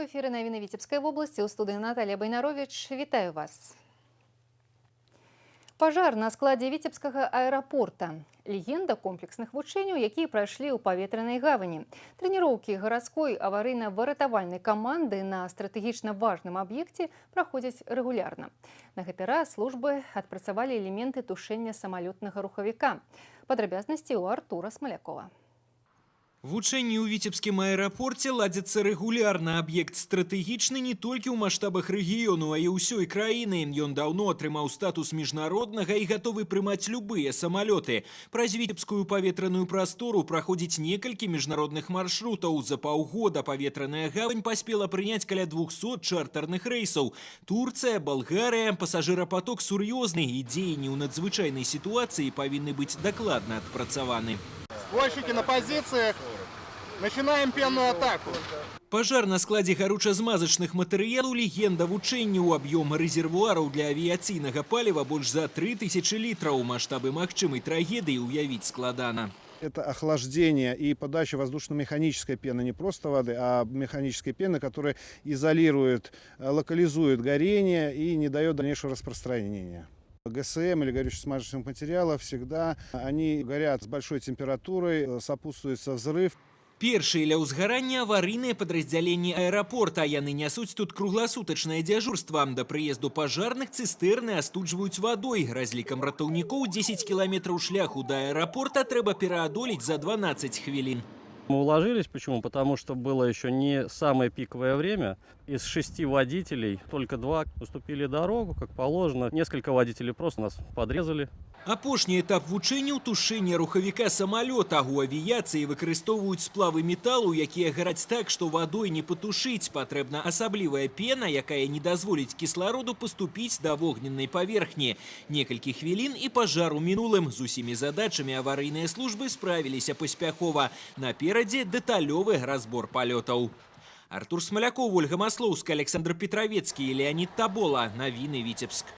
У эфире новины Витебской области. У студии Наталья Байнарович. Вітаю вас. Пажар на складзе Витебскага аэропорта. Легенда комплексных вучэнняў, якія прайшлі ў паветранай гавані. Трэніроўкі гарадской аварыйна-выратавальнай каманды на стратэгічна важным аб'екце праходзяць рэгулярна. На гэты раз службы адпрацавалі элементы тушэння самалётнага рухавіка. Падрабязнасці ў Артура Смалякова. Вучэнні ў віцебскім аэрапорце ладзяцца рэгулярна. Аб'ект стратэгічны не толькі ў маштабах рэгіёну, а і ўсёй краіны. Ён даўно атрымаў статус міжнароднага і гатовы прымаць любыя самалёты. Праз віцебскую паветраную прастору праходзіць некалькі міжнародных маршрутаў. За паўгода паветраная гавань паспела прыняць каля 200 чартарных рэйсаў. Турцыя, Балгарыя, пасажырапаток сур'ёзны і дзеянні ў надзвычайнай сітуацыі павінны быць дакладна адпрацаваны. Сборщики на позициях. Начинаем пенную атаку. Пажар на складзе гаруча-змазачных матэрыялаў легенда вучэнняў. Аб'ём рэзервуараў для авіяцыйнага паліва больш за 3000 літраў. Маштабы магчымай трагедыі уявіць складана. Это охлаждение и подача воздушно-механической пены, не просто воды, а механической пены, которая изолирует, локализует горение и не дает дальнейшего распространения. ГСМ или горюче-смазочных материалов всегда они горят с большой температурой, сопутствуется взрыв. Першыя ля ўзгарання аварыйныя падраздзяленні аэрапорта. Яны нясуць тут кругласутачнае дзяжурства. Да прыезду пажарных цыстэрны астуджваюць вадой. Разлікам ратаўнікоў 10 кіламетраў шляху да аэрапорта трэба пераадолець за 12 хвілін. Мы уложились, почему? Потому что было еще не самое пиковое время. Из 6 водителей только 2 уступили дорогу, как положено. Несколько водителей просто нас подрезали. Апошні этап вучэнняў тушэння рухавіка самалёта. У авіяцыі выкарыстоўваюць сплавы металу, якія гараць так, што вадой не патушыць. Патрэбна асаблівая пена, якая не дазволіць кіслароду паступіць да вогненнай паверхні. Некалькі хвілін і пажар у мінулым. З усімі задачамі аварыйныя службы справіліся паспяхова. Наперадзе дэталёвы разбор палётаў. Артур Смаляков, Ольга Маслоўская, Александр Петровецкий, Леонид Табола. Новины Витебск.